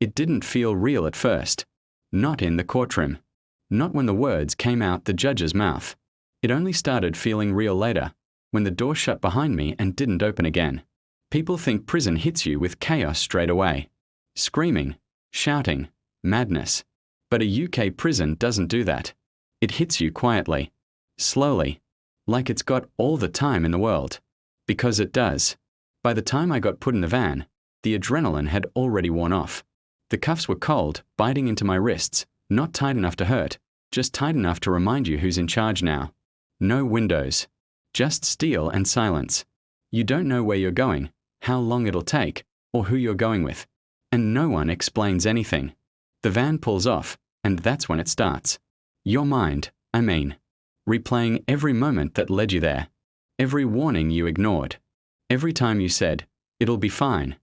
It didn't feel real at first. Not in the courtroom. Not when the words came out the judge's mouth. It only started feeling real later, when the door shut behind me and didn't open again. People think prison hits you with chaos straight away. Screaming, shouting, madness. But a UK prison doesn't do that. It hits you quietly, slowly, like it's got all the time in the world. Because it does. By the time I got put in the van, the adrenaline had already worn off. The cuffs were cold, biting into my wrists, not tight enough to hurt, just tight enough to remind you who's in charge now. No windows. Just steel and silence. You don't know where you're going, how long it'll take, or who you're going with. And no one explains anything. The van pulls off, and that's when it starts. Your mind, replaying every moment that led you there. Every warning you ignored. Every time you said, "It'll be fine."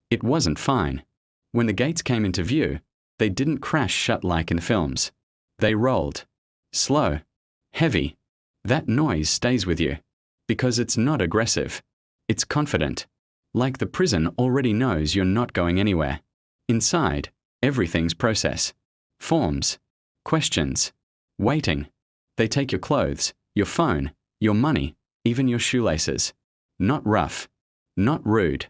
It wasn't fine. When the gates came into view, they didn't crash shut like in films. They rolled. Slow. Heavy. That noise stays with you. Because it's not aggressive. It's confident. Like the prison already knows you're not going anywhere. Inside, everything's process. Forms. Questions. Waiting. They take your clothes, your phone, your money, even your shoelaces. Not rough. Not rude.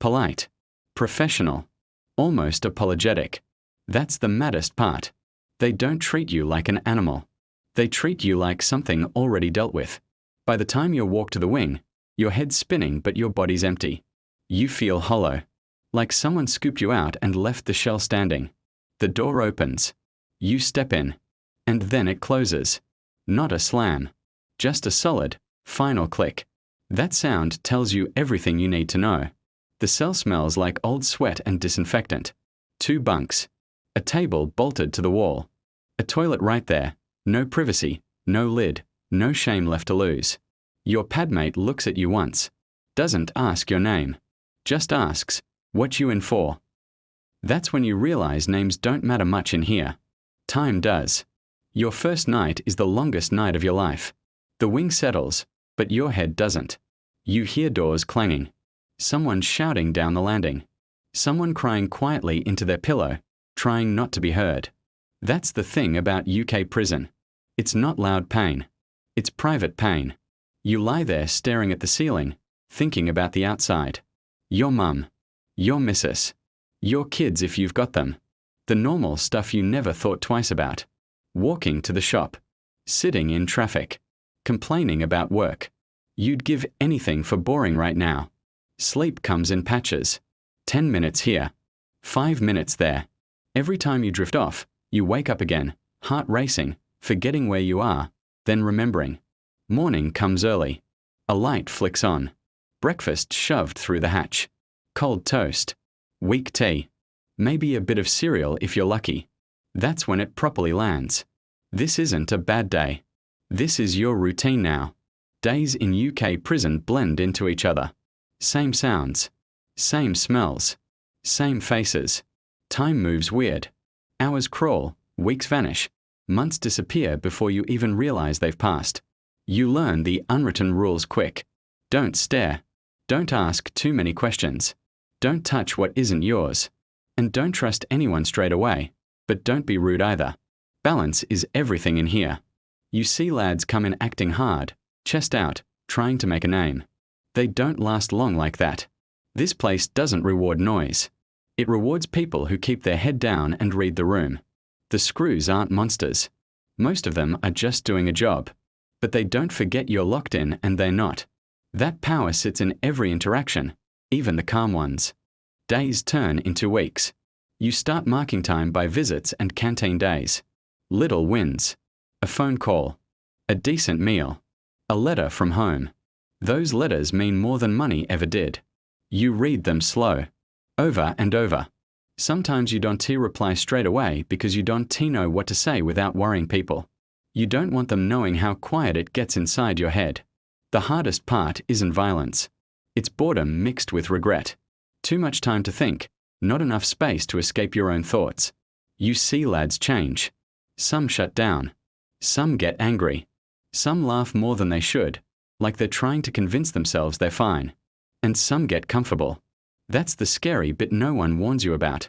Polite. Professional. Almost apologetic. That's the maddest part. They don't treat you like an animal. They treat you like something already dealt with. By the time you walk to the wing, your head's spinning but your body's empty. You feel hollow. Like someone scooped you out and left the shell standing. The door opens. You step in. And then it closes. Not a slam. Just a solid, final click. That sound tells you everything you need to know. The cell smells like old sweat and disinfectant. 2 bunks. A table bolted to the wall. A toilet right there. No privacy, no lid, no shame left to lose. Your padmate looks at you once. Doesn't ask your name. Just asks, "What you in for?" That's when you realize names don't matter much in here. Time does. Your first night is the longest night of your life. The wing settles, but your head doesn't. You hear doors clanging. Someone shouting down the landing. Someone crying quietly into their pillow, trying not to be heard. That's the thing about UK prison. It's not loud pain. It's private pain. You lie there staring at the ceiling, thinking about the outside. Your mum. Your missus. Your kids if you've got them. The normal stuff you never thought twice about. Walking to the shop. Sitting in traffic. Complaining about work. You'd give anything for boring right now. Sleep comes in patches. 10 minutes here. 5 minutes there. Every time you drift off, you wake up again, heart racing, forgetting where you are, then remembering. Morning comes early. A light flicks on. Breakfast shoved through the hatch. Cold toast. Weak tea. Maybe a bit of cereal if you're lucky. That's when it properly lands. This isn't a bad day. This is your routine now. Days in UK prison blend into each other. Same sounds. Same smells. Same faces. Time moves weird. Hours crawl, weeks vanish, months disappear before you even realize they've passed. You learn the unwritten rules quick. Don't stare. Don't ask too many questions. Don't touch what isn't yours. And don't trust anyone straight away. But don't be rude either. Balance is everything in here. You see lads come in acting hard, chest out, trying to make a name. They don't last long like that. This place doesn't reward noise. It rewards people who keep their head down and read the room. The screws aren't monsters. Most of them are just doing a job. But they don't forget you're locked in and they're not. That power sits in every interaction, even the calm ones. Days turn into weeks. You start marking time by visits and canteen days. Little wins. A phone call. A decent meal. A letter from home. Those letters mean more than money ever did. You read them slow. Over and over. Sometimes you don't reply straight away because you don't know what to say without worrying people. You don't want them knowing how quiet it gets inside your head. The hardest part isn't violence. It's boredom mixed with regret. Too much time to think, not enough space to escape your own thoughts. You see lads change. Some shut down. Some get angry. Some laugh more than they should, like they're trying to convince themselves they're fine. And some get comfortable. That's the scary bit no one warns you about.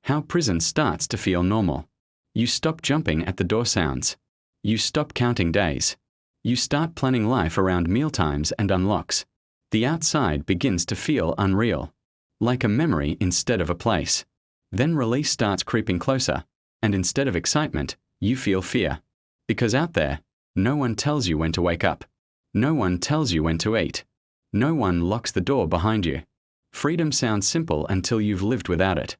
How prison starts to feel normal. You stop jumping at the door sounds. You stop counting days. You start planning life around mealtimes and unlocks. The outside begins to feel unreal, like a memory instead of a place. Then release starts creeping closer, and instead of excitement, you feel fear. Because out there, no one tells you when to wake up. No one tells you when to eat. No one locks the door behind you. Freedom sounds simple until you've lived without it.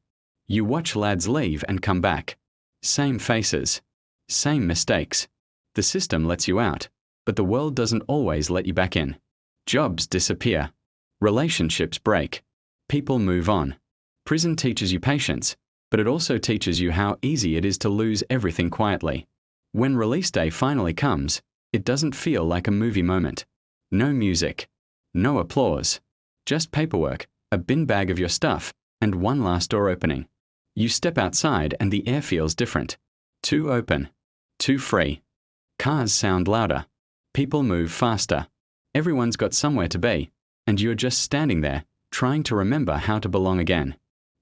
You watch lads leave and come back. Same faces. Same mistakes. The system lets you out, but the world doesn't always let you back in. Jobs disappear. Relationships break. People move on. Prison teaches you patience, but it also teaches you how easy it is to lose everything quietly. When release day finally comes, it doesn't feel like a movie moment. No music. No applause. Just paperwork, a bin bag of your stuff, and one last door opening. You step outside and the air feels different. Too open. Too free. Cars sound louder. People move faster. Everyone's got somewhere to be, and you're just standing there, trying to remember how to belong again.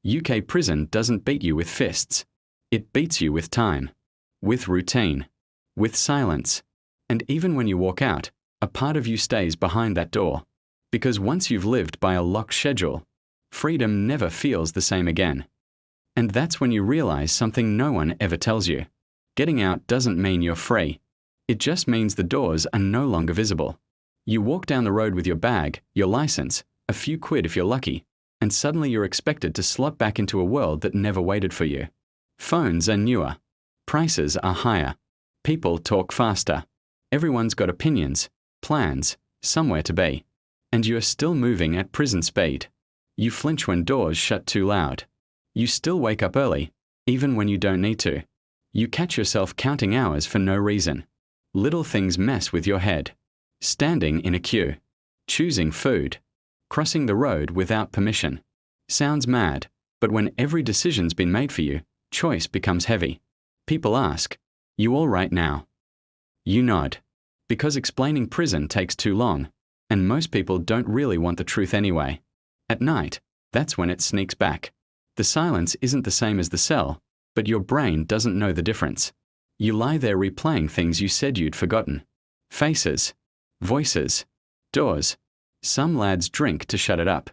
UK prison doesn't beat you with fists. It beats you with time. With routine. With silence. And even when you walk out, a part of you stays behind that door. Because once you've lived by a locked schedule, freedom never feels the same again. And that's when you realize something no one ever tells you. Getting out doesn't mean you're free. It just means the doors are no longer visible. You walk down the road with your bag, your license, a few quid if you're lucky, and suddenly you're expected to slot back into a world that never waited for you. Phones are newer. Prices are higher. People talk faster. Everyone's got opinions, plans, somewhere to be. And you are still moving at prison speed. You flinch when doors shut too loud. You still wake up early, even when you don't need to. You catch yourself counting hours for no reason. Little things mess with your head. Standing in a queue. Choosing food. Crossing the road without permission. Sounds mad, but when every decision's been made for you, choice becomes heavy. People ask, "You all right now?" You nod. Because explaining prison takes too long, and most people don't really want the truth anyway. At night, that's when it sneaks back. The silence isn't the same as the cell, but your brain doesn't know the difference. You lie there replaying things you said you'd forgotten. Faces. Voices. Doors. Some lads drink to shut it up.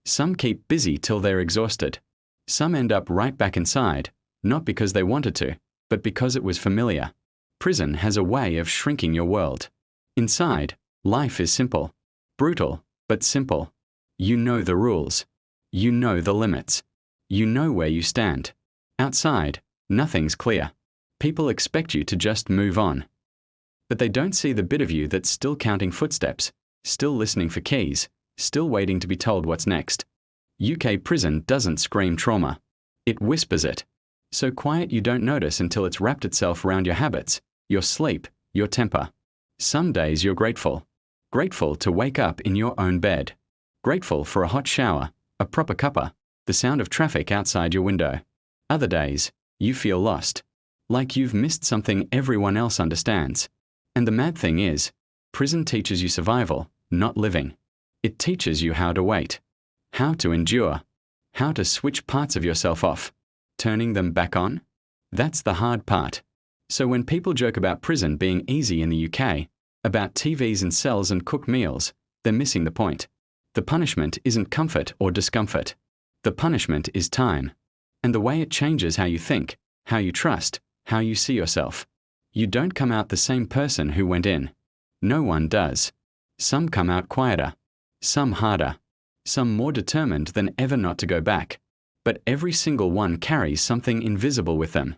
Some keep busy till they're exhausted. Some end up right back inside, not because they wanted to, but because it was familiar. Prison has a way of shrinking your world. Inside, life is simple. Brutal, but simple. You know the rules. You know the limits. You know where you stand. Outside, nothing's clear. People expect you to just move on. But they don't see the bit of you that's still counting footsteps, still listening for keys, still waiting to be told what's next. UK prison doesn't scream trauma. It whispers it. So quiet you don't notice until it's wrapped itself around your habits, your sleep, your temper. Some days you're grateful. Grateful to wake up in your own bed. Grateful for a hot shower, a proper cuppa, the sound of traffic outside your window. Other days, you feel lost. Like you've missed something everyone else understands. And the mad thing is, prison teaches you survival, not living. It teaches you how to wait. How to endure. How to switch parts of yourself off. Turning them back on? That's the hard part. So when people joke about prison being easy in the UK, about TVs and cells and cooked meals, they're missing the point. The punishment isn't comfort or discomfort. The punishment is time. And the way it changes how you think, how you trust, how you see yourself. You don't come out the same person who went in. No one does. Some come out quieter. Some harder. Some more determined than ever not to go back. But every single one carries something invisible with them.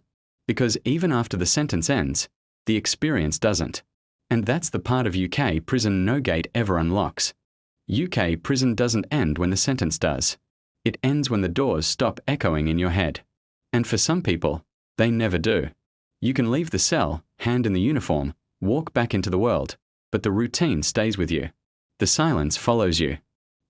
Because even after the sentence ends, the experience doesn't. And that's the part of UK prison no gate ever unlocks. UK prison doesn't end when the sentence does. It ends when the doors stop echoing in your head. And for some people, they never do. You can leave the cell, hand in the uniform, walk back into the world, but the routine stays with you. The silence follows you.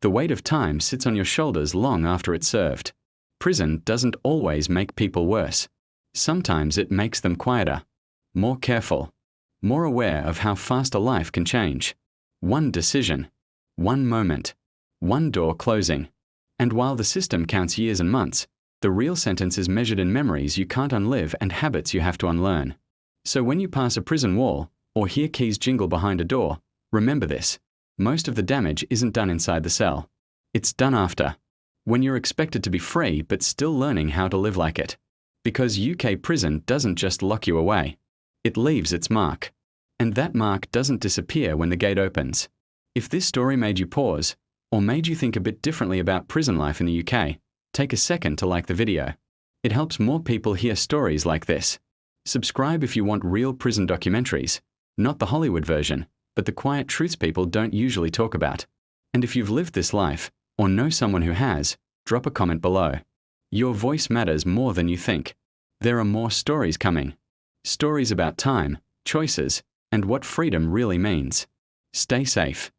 The weight of time sits on your shoulders long after it's served. Prison doesn't always make people worse. Sometimes it makes them quieter, more careful, more aware of how fast a life can change. One decision, one moment, one door closing. And while the system counts years and months, The real sentence is measured in memories you can't unlive and habits you have to unlearn. So when you pass a prison wall, or hear keys jingle behind a door, remember this. Most of the damage isn't done inside the cell. It's done after, when you're expected to be free but still learning how to live like it. Because UK prison doesn't just lock you away. It leaves its mark. And that mark doesn't disappear when the gate opens. If this story made you pause, or made you think a bit differently about prison life in the UK, take a second to like the video. It helps more people hear stories like this. Subscribe if you want real prison documentaries, not the Hollywood version, but the quiet truths people don't usually talk about. And if you've lived this life, or know someone who has, drop a comment below. Your voice matters more than you think. There are more stories coming. Stories about time, choices, and what freedom really means. Stay safe.